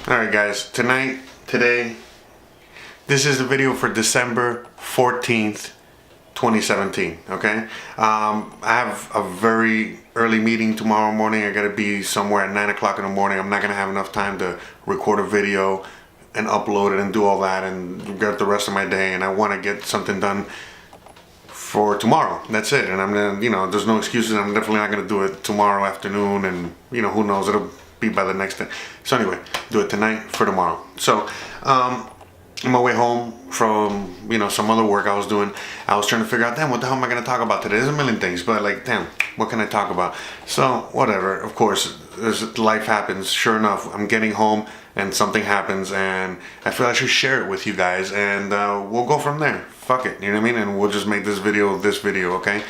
Alright guys, today, this is the video for December 14th, 2017, okay? I have a very early meeting tomorrow morning. I gotta be somewhere at 9 o'clock in the morning. I'm not gonna have enough time to record a video and upload it and do all that and get the rest of my day, and I wanna get something done for tomorrow. That's it. And I'm gonna, there's no excuses. I'm definitely not gonna do it tomorrow afternoon, and who knows, it'll be by the next day. So anyway, do it tonight for tomorrow. So on my way home from some other work I was doing, I was trying to figure out, damn, what the hell am I gonna talk about today? There's a million things, but like, damn, what can I talk about? So whatever, of course, life happens. Sure enough, I'm getting home and something happens, and I feel I should share it with you guys, and we'll go from there. Fuck it, you know what I mean? And we'll just make this video, okay?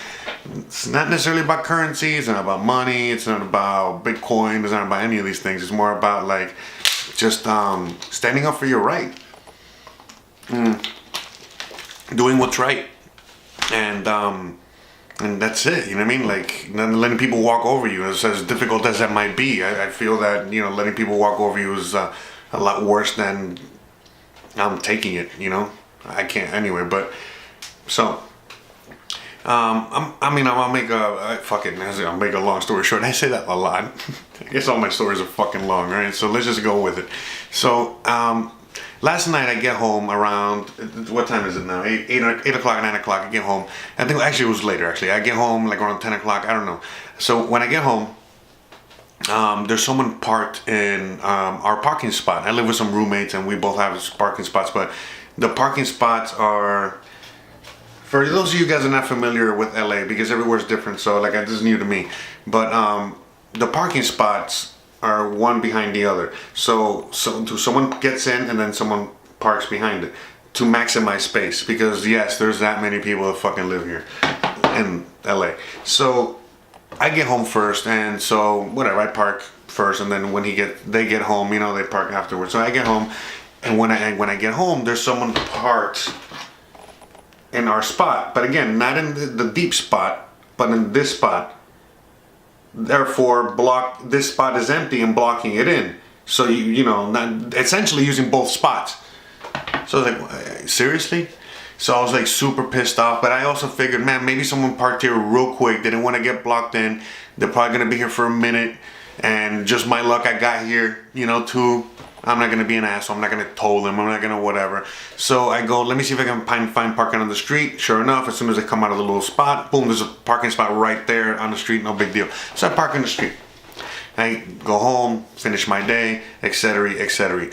It's not necessarily about currency, it's not about money, it's not about Bitcoin, it's not about any of these things. It's more about like just standing up for your right, doing what's right, and that's it. You know what I mean? Like, not letting people walk over you. As difficult as that might be, I feel that letting people walk over you is a lot worse than taking it. I can't anyway. But so. I'll make I'll make a long story short. I say that a lot. I guess all my stories are fucking long, right? So let's just go with it. So, last night I get home around, what time is it now? 8 o'clock, 9 o'clock, I get home. I think actually it was later actually. I get home like around 10 o'clock, I don't know. So when I get home, there's someone parked in our parking spot. I live with some roommates and we both have parking spots, but the parking spots are, for those of you guys who are not familiar with LA, because everywhere's different, so like this is new to me, but the parking spots are one behind the other. So someone gets in and then someone parks behind it to maximize space, because yes, there's that many people that fucking live here in LA. So I get home first, and so whatever, I park first, and then when they get home, they park afterwards. So I get home, and when I get home, there's someone parked in our spot, but again, not in the deep spot, but in this spot. Therefore, this spot is empty and blocking it in. So not essentially using both spots. So I was like, seriously? So I was like super pissed off, but I also figured, man, maybe someone parked here real quick. They didn't want to get blocked in. They're probably gonna be here for a minute, and just my luck, I got here, too. I'm not gonna be an asshole. I'm not gonna toll them. I'm not gonna whatever. So I go, let me see if I can find parking on the street. Sure enough, as soon as I come out of the little spot, boom, there's a parking spot right there on the street. No big deal. So I park on the street. I go home, finish my day, etc., etc.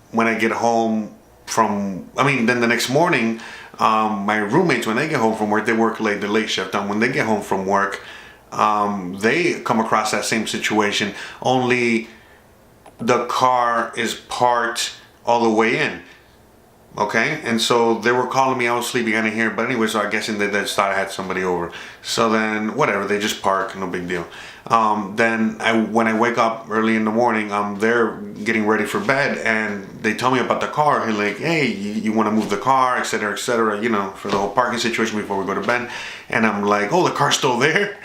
When I get home then the next morning, my roommates, when they get home from work, they work late, the late shift. When they get home from work, they come across that same situation, only the car is parked all the way in, okay? And so they were calling me, I was sleeping, I didn't hear, but anyway, so I guess they just thought I had somebody over. So then, whatever, they just park, no big deal. Then when I wake up early in the morning, they're getting ready for bed, and they tell me about the car, and like, hey, you want to move the car, etc., etc., for the whole parking situation before we go to bed. And I'm like, oh, the car's still there?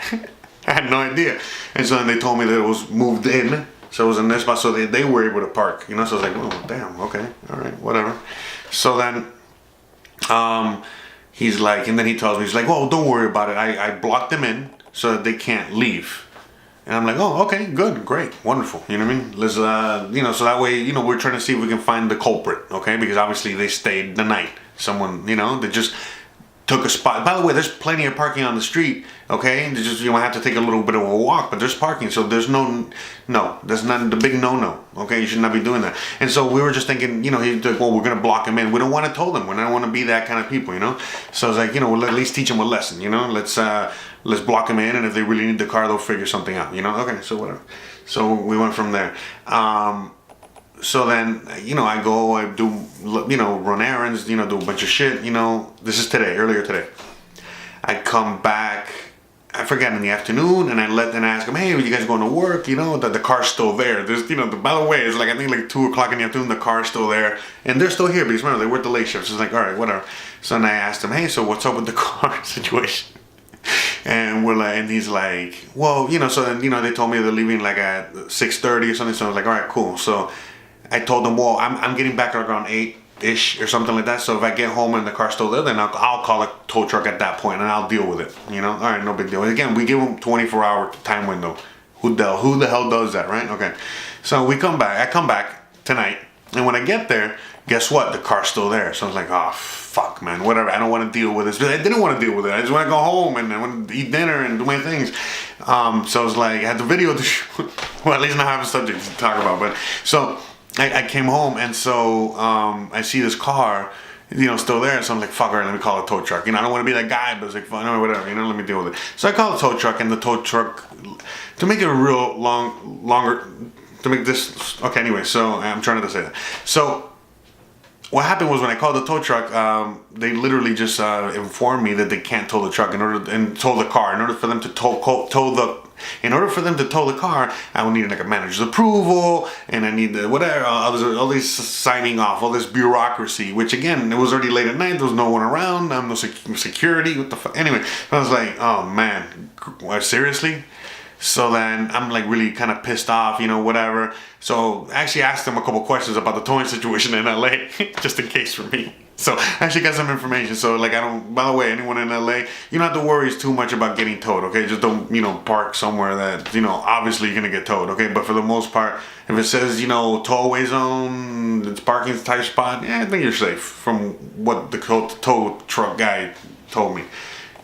I had no idea. And so then they told me that it was moved in. So it was in this spot, so they were able to park, so I was like, oh, damn, okay, all right, whatever. So then, he's like, and then he tells me, he's like, well, don't worry about it. I blocked them in so that they can't leave. And I'm like, oh, okay, good, great, wonderful. You know what I mean? Let's, so that way, we're trying to see if we can find the culprit, okay? Because obviously they stayed the night. Someone, they just took a spot. By the way, there's plenty of parking on the street, okay? They just, have to take a little bit of a walk, but there's parking, so there's that's not the big no-no, okay? You should not be doing that. And so we were just thinking, he's like, well, we're gonna block him in. We don't want to toll them. We don't want to be that kind of people, So I was like, we'll at least teach them a lesson, let's block them in, and if they really need the car, they'll figure something out, Okay, so whatever. So we went from there. So then, I go, I do, run errands, do a bunch of shit, this is earlier today. I come back, I forget, in the afternoon, and I ask them, hey, are you guys going to work? The car's still there. There's, by the way, it's like, I think like 2 o'clock in the afternoon, the car's still there, and they're still here, because remember, they work the late shifts. It's like, all right, whatever. So then I asked them, hey, so what's up with the car situation? And we're like, and he's like, well, so then, they told me they're leaving like at 6:30 or something. So I was like, all right, cool. So I told them, well, I'm getting back around 8-ish or something like that. So if I get home and the car's still there, then I'll call a tow truck at that point and I'll deal with it. You know, all right, no big deal. Again, we give them 24-hour time window. Who the hell does that, right? Okay. So I come back tonight, and when I get there, guess what? The car's still there. So I was like, oh, fuck, man, whatever. I don't want to deal with this. But I didn't want to deal with it. I just want to go home and I want to eat dinner and do my things. So I was like, I had the video to shoot. Well, at least now I have a subject to talk about. But so I came home, and so I see this car, still there. So I'm like, fuck, all right, let me call a tow truck. I don't want to be that guy, but it's like, fine, or whatever, let me deal with it. So I call a tow truck, and the tow truck, to make it a real longer, to make this, okay, anyway, so I'm trying to say that. So what happened was when I called the tow truck, they literally just informed me that they can't tow the truck and tow the car. In order for them to tow the car, I would need like a manager's approval, and I need all these signing off, all this bureaucracy. Which again, it was already late at night. There was no one around. No security. What the fuck? Anyway, I was like, oh man, seriously. So then I'm like really kind of pissed off, whatever. So I actually asked them a couple questions about the towing situation in LA, just in case for me. So I actually got some information. So like by the way, anyone in LA, you don't have to worry too much about getting towed, okay? Just don't, park somewhere that, obviously you're gonna get towed, okay? But for the most part, if it says, towaway zone, it's parking type spot, yeah, I think you're safe from what the tow truck guy told me.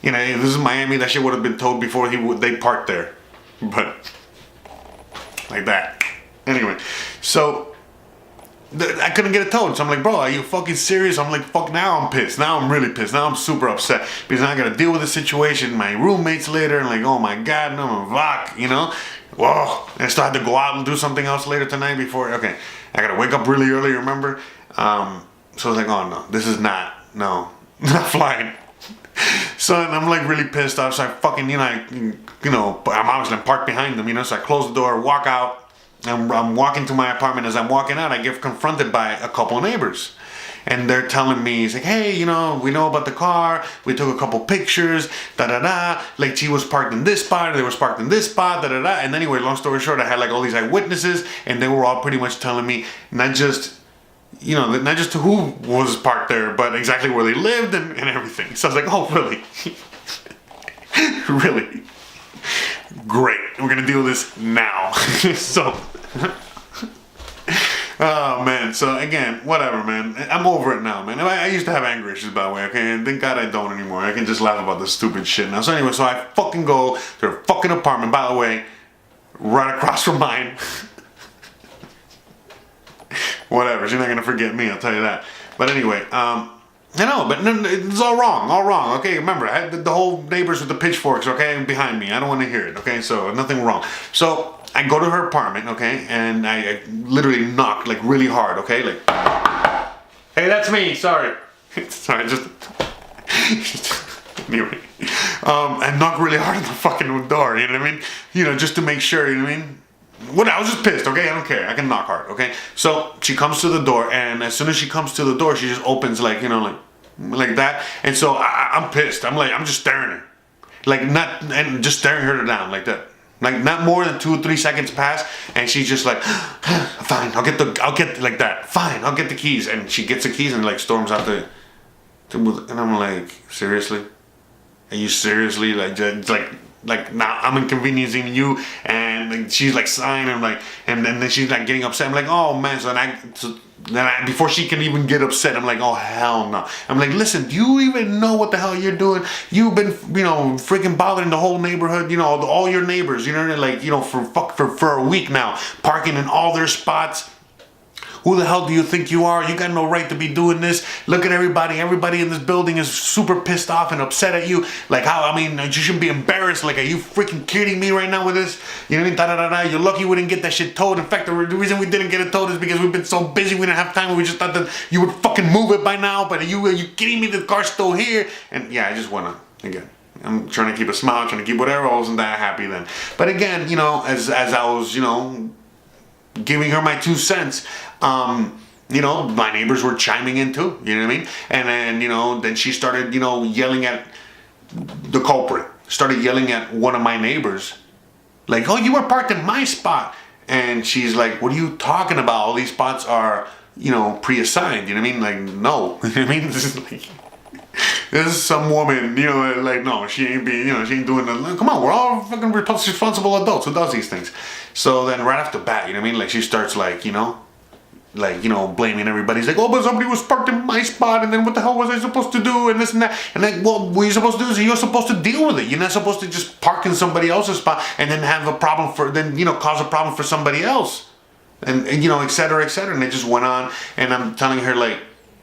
If this is Miami, that shit would have been towed before they parked there. But like that. Anyway, so I couldn't get it towed. So I'm like, bro, are you fucking serious? I'm like, fuck, now I'm pissed. Now I'm really pissed. Now I'm super upset because now I gotta deal with the situation. My roommates later, and like, oh my god, no, fuck, Whoa. And I still had to go out and do something else later tonight before. Okay, I gotta wake up really early, remember? So I was like, oh no, this is not flying. So I'm like really pissed off. So I fucking, I'm obviously parked behind them, so I close the door, walk out, and I'm walking to my apartment. As I'm walking out, I get confronted by a couple of neighbors. And they're telling me, it's like, hey, we know about the car. We took a couple pictures, Like she was parked in this spot, they was parked in this spot, And anyway, long story short, I had like all these eyewitnesses, and they were all pretty much telling me not just who was parked there, but exactly where they lived and everything. So I was like, oh, really? Really? Great. We're going to deal with this now. So, oh, man. So, again, whatever, man. I'm over it now, man. I used to have anger issues, by the way, okay? And thank God I don't anymore. I can just laugh about this stupid shit now. So, anyway, so I fucking go to her fucking apartment, by the way, right across from mine. Whatever, she's not gonna forget me, I'll tell you that. But anyway, but it's all wrong, okay? Remember, I had the whole neighbors with the pitchforks, okay, behind me. I don't want to hear it, okay? So, nothing wrong. So, I go to her apartment, okay, and I literally knock, like, really hard, okay? Like, hey, that's me, sorry. Sorry, just... Anyway, I knock really hard on the fucking door, you know what I mean? Just to make sure, you know what I mean? I was just pissed, okay? I don't care. I can knock hard, okay? So she comes to the door, and as soon as she comes to the door, she just opens like that. And so I'm pissed. I'm just staring at her, and just staring her down like that. Like not more than 2 or 3 seconds pass, and she's just like, fine, I'll get like that. Fine, I'll get the keys, and she gets the keys and like storms out and I'm like, seriously? Are you seriously like now I'm inconveniencing you, and she's like sighing, and then she's like getting upset. I'm like, oh man. So then before she can even get upset, I'm like, oh hell no. I'm like, listen, do you even know what the hell you're doing? You've been freaking bothering the whole neighborhood, all your neighbors, for a week now, parking in all their spots. Who the hell do you think you are? You got no right to be doing this. Look at everybody. Everybody in this building is super pissed off and upset at you. Like you shouldn't be embarrassed. Like, are you freaking kidding me right now with this? You know what I mean? You're lucky we didn't get that shit towed. In fact, the reason we didn't get it towed is because we've been so busy. We didn't have time. We just thought that you would fucking move it by now. But are you kidding me? The car's still here. And yeah, I just want to, again, I'm trying to keep a smile, trying to keep whatever. I wasn't that happy then. But again, as I was, giving her my 2 cents, my neighbors were chiming in too, you know what I mean? And then, then she started, yelling at the culprit, started yelling at one of my neighbors, like, oh, you were parked in my spot. And she's like, what are you talking about? All these spots are, pre-assigned. You know what I mean? Like, no. You know what I mean? This is some woman, like, no, she ain't being, she ain't doing nothing. Come on, we're all fucking responsible adults. Who does these things? So then right off the bat, you know what I mean? Like, she starts blaming everybody. He's like, oh, but somebody was parked in my spot, and then what the hell was I supposed to do, and this and that. And like, well, what you're supposed to do is you're supposed to deal with it. You're not supposed to just park in somebody else's spot and then have a problem cause a problem for somebody else. And et cetera, et cetera. And it just went on, and I'm telling her, like,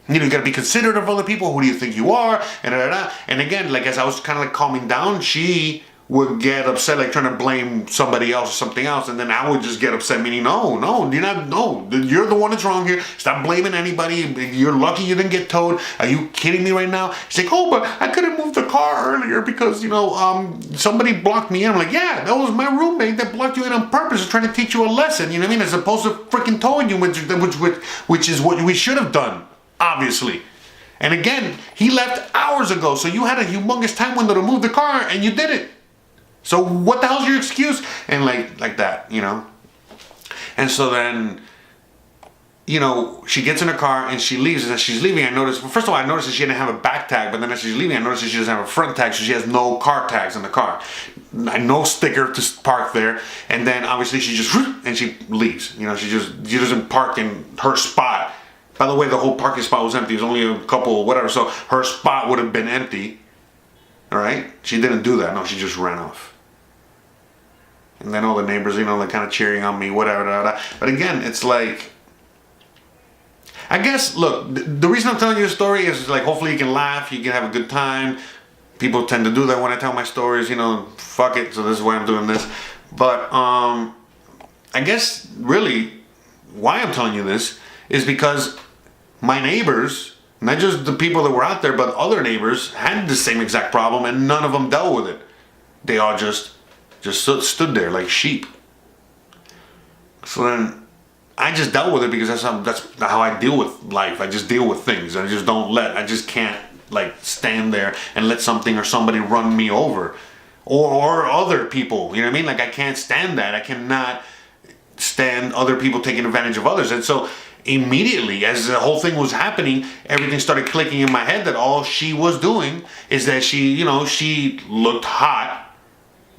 you gotta be considerate of other people. Who do you think you are? And And again, like, as I was kind of like calming down, she would get upset, like trying to blame somebody else or something else, and then I would just get upset, meaning, no, you're the one that's wrong here. Stop blaming anybody. You're lucky you didn't get towed. Are you kidding me right now? She's like, oh, but I could have moved the car earlier because somebody blocked me in. I'm like, yeah, that was my roommate that blocked you in on purpose, trying to teach you a lesson. You know what I mean? As opposed to freaking towing you, which is what we should have done, obviously. And again, he left hours ago, so you had a humongous time window to move the car, and you did it. So what the hell's your excuse? And like that, And so then, she gets in her car and she leaves. And as she's leaving, first of all, I noticed that she didn't have a back tag. But then as she's leaving, I noticed that she doesn't have a front tag. So she has no car tags in the car. No sticker to park there. And then obviously she just, and she leaves. She doesn't park in her spot. By the way, the whole parking spot was empty. It was only a couple, whatever. So her spot would have been empty. All right? She didn't do that. No, she just ran off. And then all the neighbors, they're kind of cheering on me, whatever. But again, it's like, I guess, look, the reason I'm telling you the story is like, hopefully you can laugh, you can have a good time. People tend to do that when I tell my stories, fuck it. So this is why I'm doing this. But I guess really why I'm telling you this is because my neighbors, not just the people that were out there, but other neighbors had the same exact problem, and none of them dealt with it. They all just stood there like sheep. So then I just dealt with it because that's how I deal with life. I just deal with things. I just can't like stand there and let something or somebody run me over, or other people. You know what I mean? Like, I can't stand that. I cannot stand other people taking advantage of others. And so immediately, as the whole thing was happening, everything started clicking in my head that all she was doing is that she looked hot.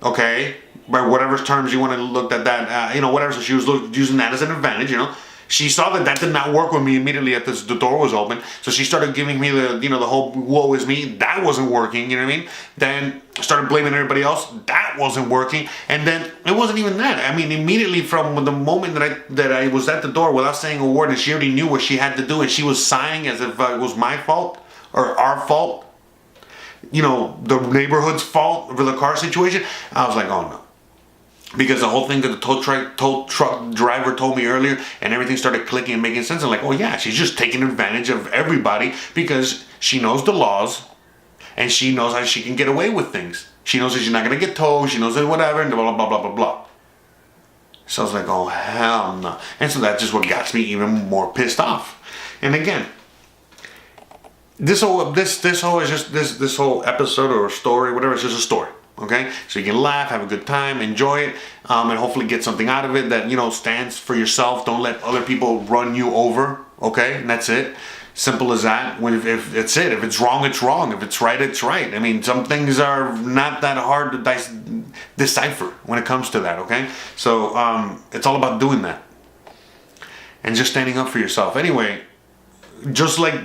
Okay, by whatever terms you want to look at that, whatever. So she was using that as an advantage, She saw that did not work with me immediately at the door was open. So she started giving me the whole woe is me. That wasn't working, you know what I mean? Then started blaming everybody else. That wasn't working. And then it wasn't even that. I mean, immediately from the moment that I was at the door without saying a word, and she already knew what she had to do, and she was sighing as if it was my fault or our fault. The neighborhood's fault for the car situation. I was like, oh no. Because the whole thing that the tow truck driver told me earlier, and everything started clicking and making sense. I'm like, oh yeah, she's just taking advantage of everybody because she knows the laws and she knows how she can get away with things. She knows that she's not going to get towed. She knows that whatever, and blah, blah, blah, blah, blah. So I was like, oh hell no. And so that's just what got me even more pissed off. And again, this whole episode or story, whatever, it's just a story. Okay, so you can laugh, have a good time, enjoy it, and hopefully get something out of it that stands for yourself. Don't let other people run you over. Okay, and that's it. Simple as that. If it's it. If it's wrong, it's wrong. If it's right, it's right. I mean, some things are not that hard to decipher when it comes to that. Okay, so it's all about doing that and just standing up for yourself. Anyway, just like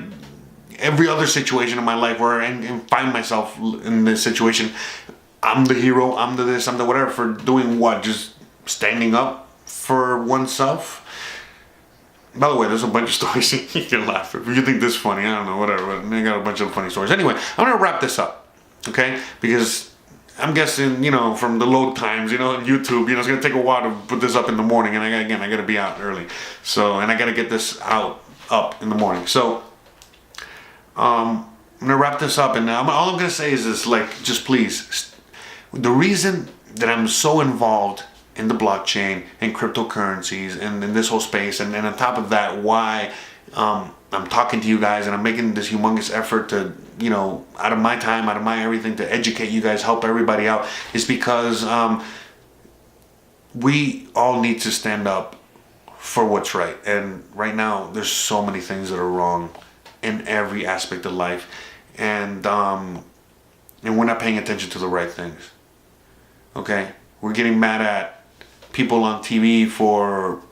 every other situation in my life where I find myself in this situation, I'm the hero, I'm the this, I'm the whatever, for doing what? Just standing up for oneself. By the way, there's a bunch of stories. You can laugh if you think this is funny. I don't know, whatever. But I got a bunch of funny stories. Anyway, I'm going to wrap this up, okay? Because I'm guessing, from the load times, on YouTube, it's going to take a while to put this up in the morning. And I got to be out early. So, and I got to get this up in the morning. So, I'm going to wrap this up. And all I'm going to say is this, just please, the reason that I'm so involved in the blockchain and cryptocurrencies and in this whole space, and on top of that, why I'm talking to you guys and I'm making this humongous effort to, out of my time, out of my everything, to educate you guys, help everybody out, is because we all need to stand up for what's right. And right now, there's so many things that are wrong in every aspect of life, and we're not paying attention to the right things. Okay, we're getting mad at people on TV for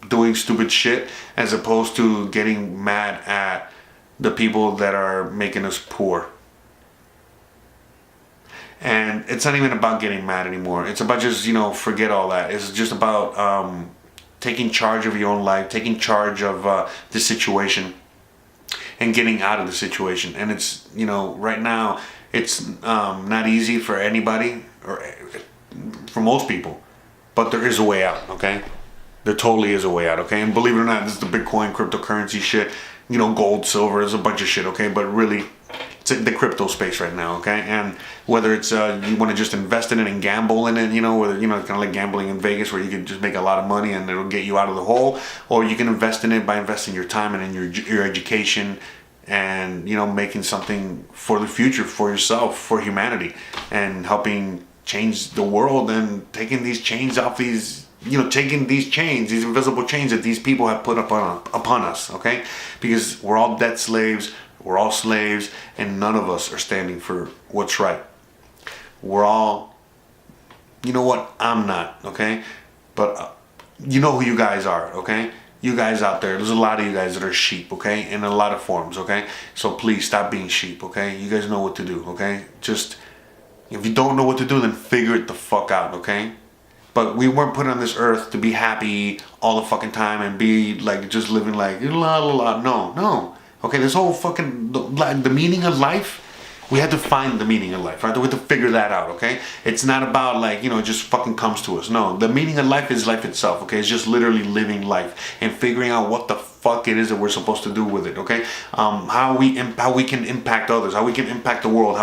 doing stupid shit, as opposed to getting mad at the people that are making us poor. And it's not even about getting mad anymore. It's about just, forget all that. It's just about taking charge of your own life, taking charge of the situation, and getting out of the situation. And it's, right now, it's not easy for anybody, or for most people, but there is a way out, okay? There totally is a way out, okay? And believe it or not, this is the Bitcoin cryptocurrency shit, gold, silver, there's a bunch of shit, okay? But really, it's the crypto space right now, okay? And whether it's you want to just invest in it and gamble in it, whether kind of like gambling in Vegas, where you can just make a lot of money and it'll get you out of the hole, or you can invest in it by investing your time and in your education, and making something for the future, for yourself, for humanity, and helping change the world, and taking these chains off these, taking these chains, these invisible chains that these people have put upon us, okay? Because we're all debt slaves, we're all slaves, and none of us are standing for what's right. We're all, I'm not, okay? But you know who you guys are, okay? You guys out there, there's a lot of you guys that are sheep, okay? In a lot of forms, okay? So please stop being sheep, okay? You guys know what to do, okay? Just, if you don't know what to do, then figure it the fuck out, okay? But we weren't put on this earth to be happy all the fucking time and be like, just living like, la la la. No. Okay, this whole fucking, the meaning of life, we had to find the meaning of life, right? We had to figure that out, okay? It's not about like, it just fucking comes to us. No, the meaning of life is life itself, okay? It's just literally living life and figuring out what the fuck it is that we're supposed to do with it, okay? How we can impact others, how we can impact the world,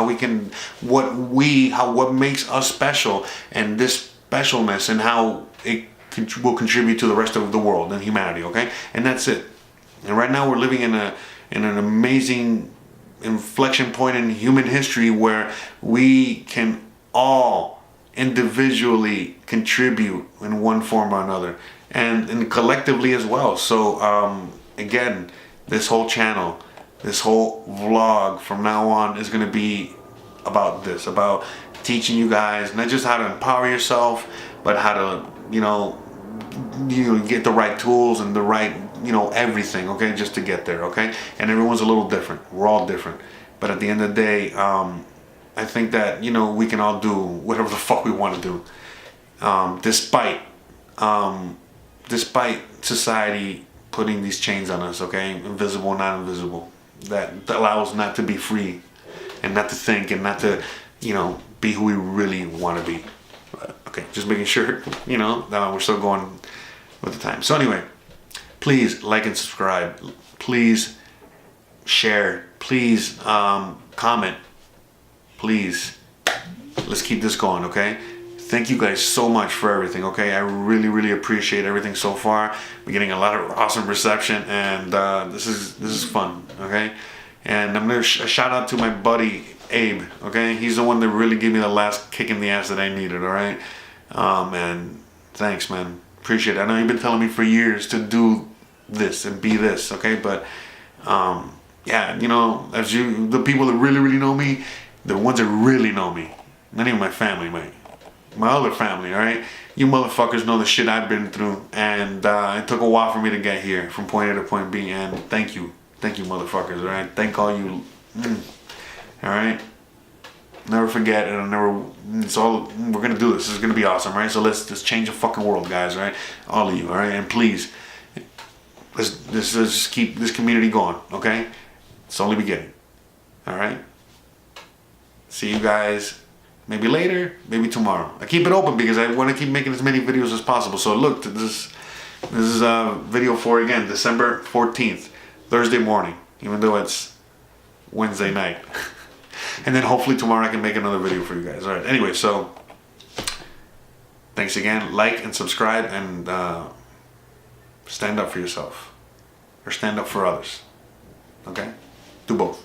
what makes us special, and this specialness, and how it will contribute to the rest of the world and humanity, okay? And that's it. And right now we're living in an amazing inflection point in human history where we can all individually contribute in one form or another, and collectively as well. So again, this whole channel, this whole vlog from now on is going to be about this, about teaching you guys not just how to empower yourself, but how to get the right tools and the right everything, okay, just to get there, okay? And everyone's a little different. We're all different. But at the end of the day, I think that, we can all do whatever the fuck we want to do. Despite society putting these chains on us, okay? Invisible, not invisible. That allows us not to be free, and not to think, and not to, be who we really want to be. Okay, just making sure, that we're still going with the time. So anyway, please like and subscribe. Please share. Please comment. Please, let's keep this going, okay? Thank you guys so much for everything, okay? I really, really appreciate everything so far. We're getting a lot of awesome reception, and this is fun, okay? And I'm gonna shout out to my buddy Abe, okay? He's the one that really gave me the last kick in the ass that I needed, all right? And thanks, man. Appreciate it. I know you've been telling me for years to do this and be this, okay? But yeah, as the people that really, really know me, the ones that really know me, not even my family, my other family, all right? You motherfuckers know the shit I've been through, and it took a while for me to get here from point A to point B, and thank you, motherfuckers, all right? Thank all you, all right? Never forget, and we're gonna do this. This is gonna be awesome, right? So let's change the fucking world, guys, right? All of you, all right? And please, let's just keep this community going, okay? It's only beginning, all right? See you guys maybe later, maybe tomorrow. I keep it open because I want to keep making as many videos as possible. So look, this is video for, again, December 14th, Thursday morning, even though it's Wednesday night. And then hopefully tomorrow I can make another video for you guys. All right, anyway, so thanks again. Like and subscribe, and stand up for yourself, or stand up for others, okay? Do both.